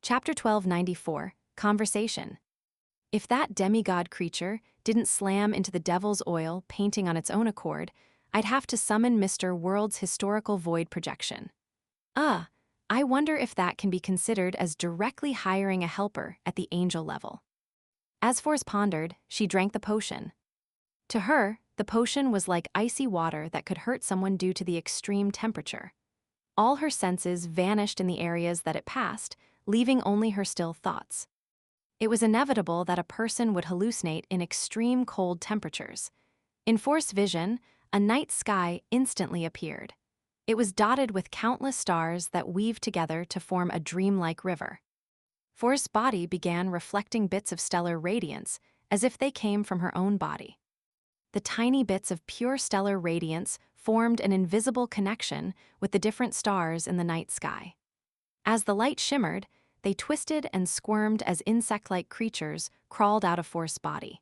Chapter 1294, Conversation. If that demigod creature didn't slam into the devil's oil painting on its own accord, I'd have to summon Mr. World's historical void projection. I wonder if that can be considered as directly hiring a helper at the angel level. As Force pondered, she drank the potion. To her, the potion was like icy water that could hurt someone due to the extreme temperature. All her senses vanished in the areas that it passed, leaving only her still thoughts. It was inevitable that a person would hallucinate in extreme cold temperatures. In Force vision, a night sky instantly appeared. It was dotted with countless stars that weaved together to form a dreamlike river. Force's body began reflecting bits of stellar radiance, as if they came from her own body. The tiny bits of pure stellar radiance formed an invisible connection with the different stars in the night sky. As the light shimmered, they twisted and squirmed as insect-like creatures crawled out of Force's body.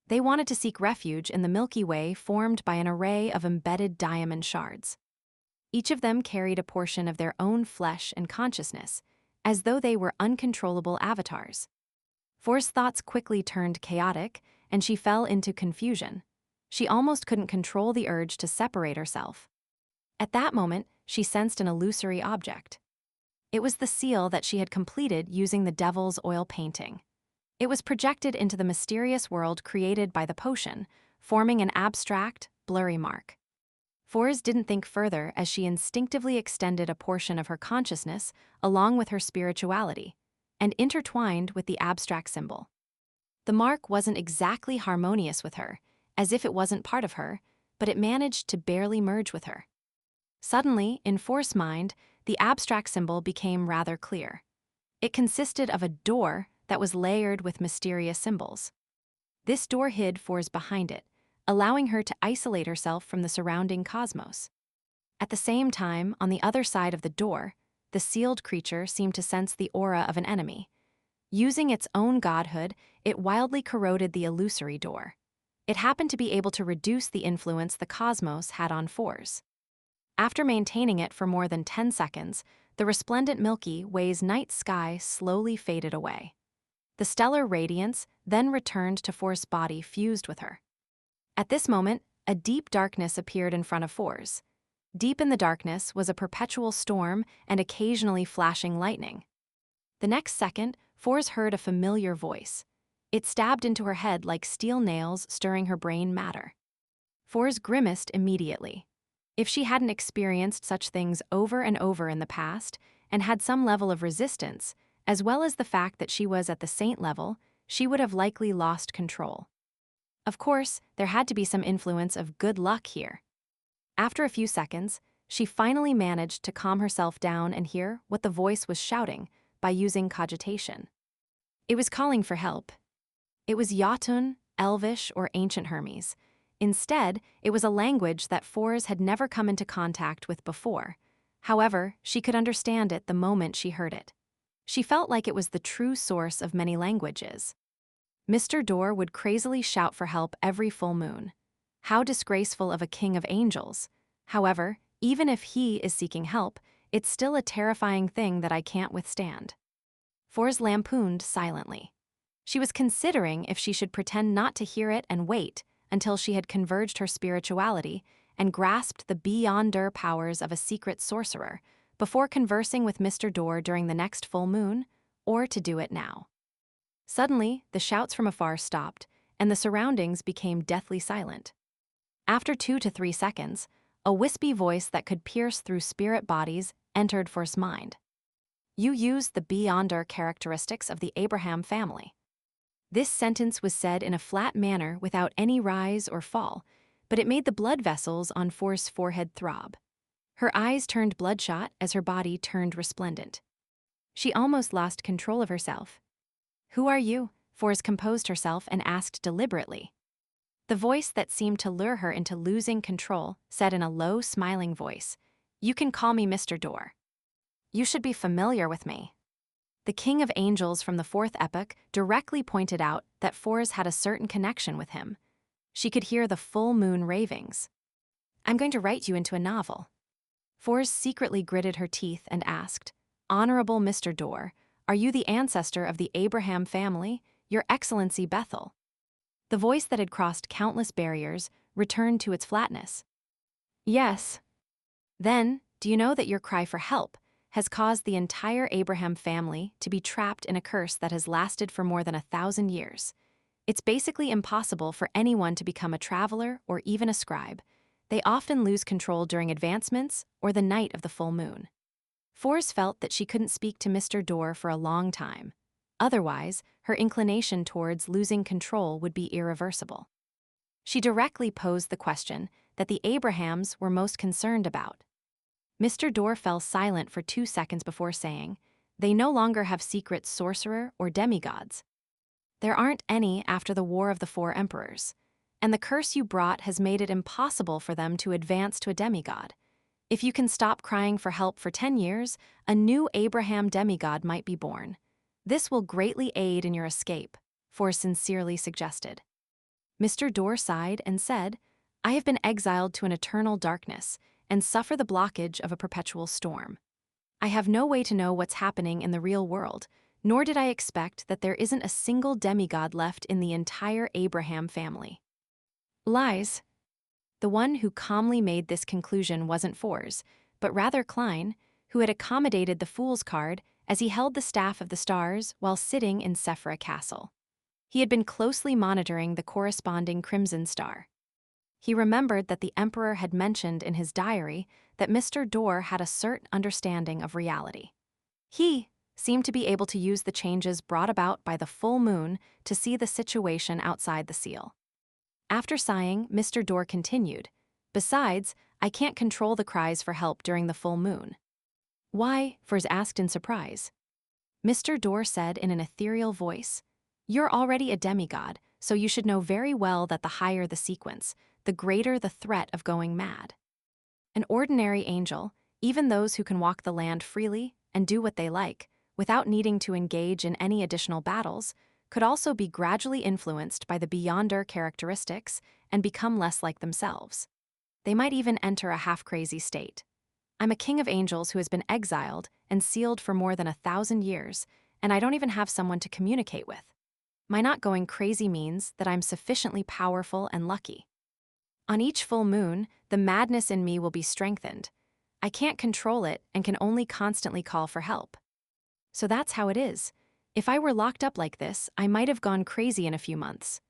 They wanted to seek refuge in the Milky Way formed by an array of embedded diamond shards. Each of them carried a portion of their own flesh and consciousness, as though they were uncontrollable avatars. Force's thoughts quickly turned chaotic, and she fell into confusion. She almost couldn't control the urge to separate herself. At that moment, she sensed an illusory object. It was the seal that she had completed using the devil's oil painting. It was projected into the mysterious world created by the potion, forming an abstract, blurry mark. Force didn't think further as she instinctively extended a portion of her consciousness along with her spirituality, and intertwined with the abstract symbol. The mark wasn't exactly harmonious with her, as if it wasn't part of her, but it managed to barely merge with her. Suddenly, in Force's mind, the abstract symbol became rather clear. It consisted of a door that was layered with mysterious symbols. This door hid Force behind it, allowing her to isolate herself from the surrounding cosmos. At the same time, on the other side of the door, the sealed creature seemed to sense the aura of an enemy. Using its own godhood, it wildly corroded the illusory door. It happened to be able to reduce the influence the cosmos had on Force. After maintaining it for more than 10 seconds, the resplendent Milky Way's night sky slowly faded away. The stellar radiance then returned to Force's body fused with her. At this moment, a deep darkness appeared in front of Force. Deep in the darkness was a perpetual storm and occasionally flashing lightning. The next second, Force heard a familiar voice. It stabbed into her head like steel nails, stirring her brain matter. Force grimaced immediately. If she hadn't experienced such things over and over in the past and had some level of resistance, as well as the fact that she was at the saint level, she would have likely lost control. Of course, there had to be some influence of good luck here. After a few seconds, she finally managed to calm herself down and hear what the voice was shouting by using cogitation. It was calling for help. It was Jotun, Elvish, or Ancient Hermes. Instead, it was a language that Force had never come into contact with before. However, she could understand it the moment she heard it. She felt like it was the true source of many languages. Mr. Door would crazily shout for help every full moon. How disgraceful of a king of angels. However, even if he is seeking help, it's still a terrifying thing that I can't withstand. Force lampooned silently. She was considering if she should pretend not to hear it and wait until she had converged her spirituality and grasped the beyonder powers of a secret sorcerer before conversing with Mr. Door during the next full moon, or to do it now. Suddenly, the shouts from afar stopped, and the surroundings became deathly silent. After 2 to 3 seconds, a wispy voice that could pierce through spirit bodies entered Force's mind. You use the beyonder characteristics of the Abraham family. This sentence was said in a flat manner without any rise or fall, but it made the blood vessels on Force's forehead throb. Her eyes turned bloodshot as her body turned resplendent. She almost lost control of herself. Who are you? Force composed herself and asked deliberately. The voice that seemed to lure her into losing control said in a low, smiling voice, You can call me Mr. Door. You should be familiar with me. The King of Angels from the Fourth Epoch directly pointed out that Force had a certain connection with him. She could hear the full moon ravings. I'm going to write you into a novel. Force secretly gritted her teeth and asked, Honorable Mr. Door, Are you the ancestor of the Abraham family, Your Excellency Bethel?" The voice that had crossed countless barriers returned to its flatness. "Yes." "Then, do you know that your cry for help has caused the entire Abraham family to be trapped in a curse that has lasted for more than 1,000 years? It's basically impossible for anyone to become a traveler or even a scribe. They often lose control during advancements or the night of the full moon." Forrest felt that she couldn't speak to Mr. Dorr for a long time. Otherwise, her inclination towards losing control would be irreversible. She directly posed the question that the Abrahams were most concerned about. Mr. Dorr fell silent for 2 seconds before saying, "They no longer have secret sorcerer or demigods. There aren't any after the War of the Four Emperors, and the curse you brought has made it impossible for them to advance to a demigod. If you can stop crying for help for 10 years, a new Abraham demigod might be born. This will greatly aid in your escape," Forrest sincerely suggested. Mr. Dorr sighed and said, "I have been exiled to an eternal darkness and suffer the blockage of a perpetual storm. I have no way to know what's happening in the real world, nor did I expect that there isn't a single demigod left in the entire Abraham family." "Lies." The one who calmly made this conclusion wasn't Forrest, but rather Klein, who had accommodated the fool's card as he held the staff of the stars while sitting in Sephra Castle. He had been closely monitoring the corresponding crimson star. He remembered that the Emperor had mentioned in his diary that Mr. Dorr had a certain understanding of reality. He seemed to be able to use the changes brought about by the full moon to see the situation outside the seal. After sighing, Mr. Dorr continued, "Besides, I can't control the cries for help during the full moon." "Why?" Forrest asked in surprise. Mr. Dorr said in an ethereal voice, "You're already a demigod, so you should know very well that the higher the sequence, the greater the threat of going mad. An ordinary angel, even those who can walk the land freely and do what they like, without needing to engage in any additional battles, could also be gradually influenced by the beyonder characteristics and become less like themselves. They might even enter a half-crazy state. I'm a king of angels who has been exiled and sealed for more than 1,000 years, and I don't even have someone to communicate with. My not going crazy means that I'm sufficiently powerful and lucky. On each full moon, the madness in me will be strengthened. I can't control it and can only constantly call for help. So that's how it is. If I were locked up like this, I might have gone crazy in a few months.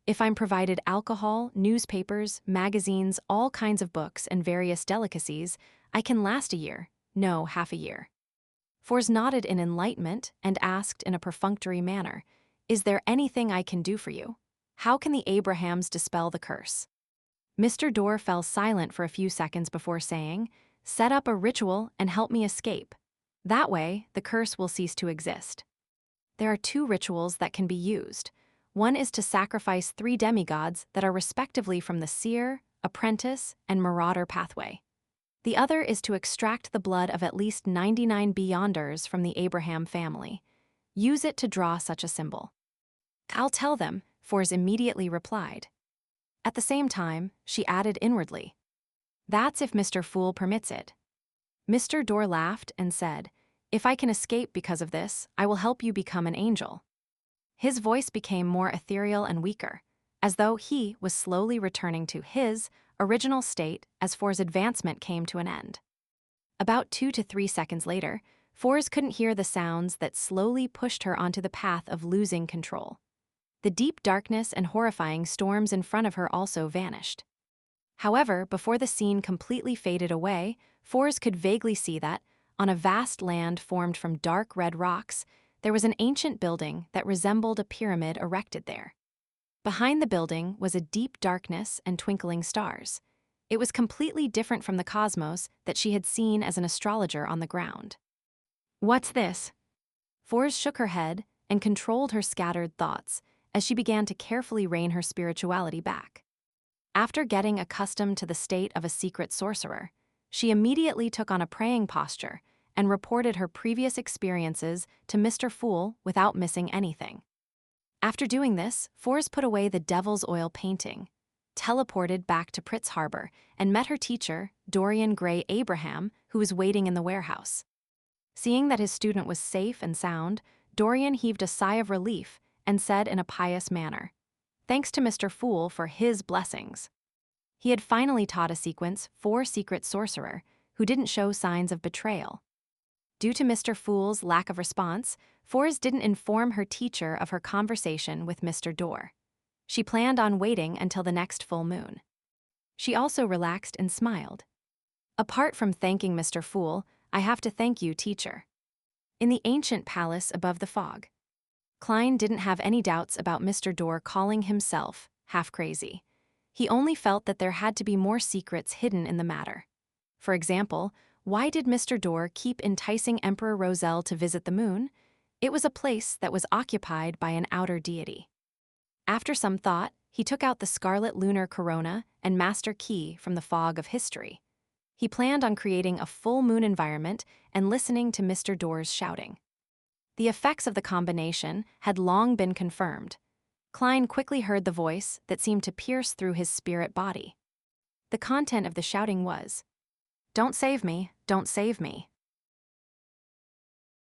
If I'm provided alcohol, newspapers, magazines, all kinds of books, and various delicacies, I can last a year, no, half a year." Forrest nodded in enlightenment and asked in a perfunctory manner, "Is there anything I can do for you? How can the Abrahams dispel the curse?" Mr. Dorr fell silent for a few seconds before saying, "Set up a ritual and help me escape. That way, the curse will cease to exist. There are 2 rituals that can be used. One is to sacrifice 3 demigods that are respectively from the seer, apprentice, and marauder pathway. The other is to extract the blood of at least 99 beyonders from the Abraham family. Use it to draw such a symbol." "I'll tell them," Forrest immediately replied. At the same time, she added inwardly, "That's if Mr. Fool permits it." Mr. Dorr laughed and said, "If I can escape because of this, I will help you become an angel." His voice became more ethereal and weaker, as though he was slowly returning to his original state as Forrest's advancement came to an end. About 2 to 3 seconds later, Forrest couldn't hear the sounds that slowly pushed her onto the path of losing control. The deep darkness and horrifying storms in front of her also vanished. However, before the scene completely faded away, Forrest could vaguely see that, on a vast land formed from dark red rocks, there was an ancient building that resembled a pyramid erected there. Behind the building was a deep darkness and twinkling stars. It was completely different from the cosmos that she had seen as an astrologer on the ground. "What's this?" Forrest shook her head and controlled her scattered thoughts as she began to carefully rein her spirituality back. After getting accustomed to the state of a secret sorcerer, she immediately took on a praying posture and reported her previous experiences to Mr. Fool without missing anything. After doing this, Forrest put away the devil's oil painting, teleported back to Pritz Harbor, and met her teacher, Dorian Gray Abraham, who was waiting in the warehouse. Seeing that his student was safe and sound, Dorian heaved a sigh of relief and said in a pious manner, "Thanks to Mr. Fool for his blessings." He had finally taught a sequence for Secret Sorcerer, who didn't show signs of betrayal. Due to Mr. Fool's lack of response, Fours didn't inform her teacher of her conversation with Mr. Door. She planned on waiting until the next full moon. She also relaxed and smiled. "Apart from thanking Mr. Fool, I have to thank you, teacher." In the ancient palace above the fog, Klein didn't have any doubts about Mr. Door calling himself half crazy. He only felt that there had to be more secrets hidden in the matter. For example, why did Mr. Door keep enticing Emperor Roselle to visit the moon? It was a place that was occupied by an outer deity. After some thought, he took out the scarlet lunar corona and master key from the fog of history. He planned on creating a full moon environment and listening to Mr. Door's shouting. The effects of the combination had long been confirmed. Klein quickly heard the voice that seemed to pierce through his spirit body. The content of the shouting was, "Don't save me, don't save me.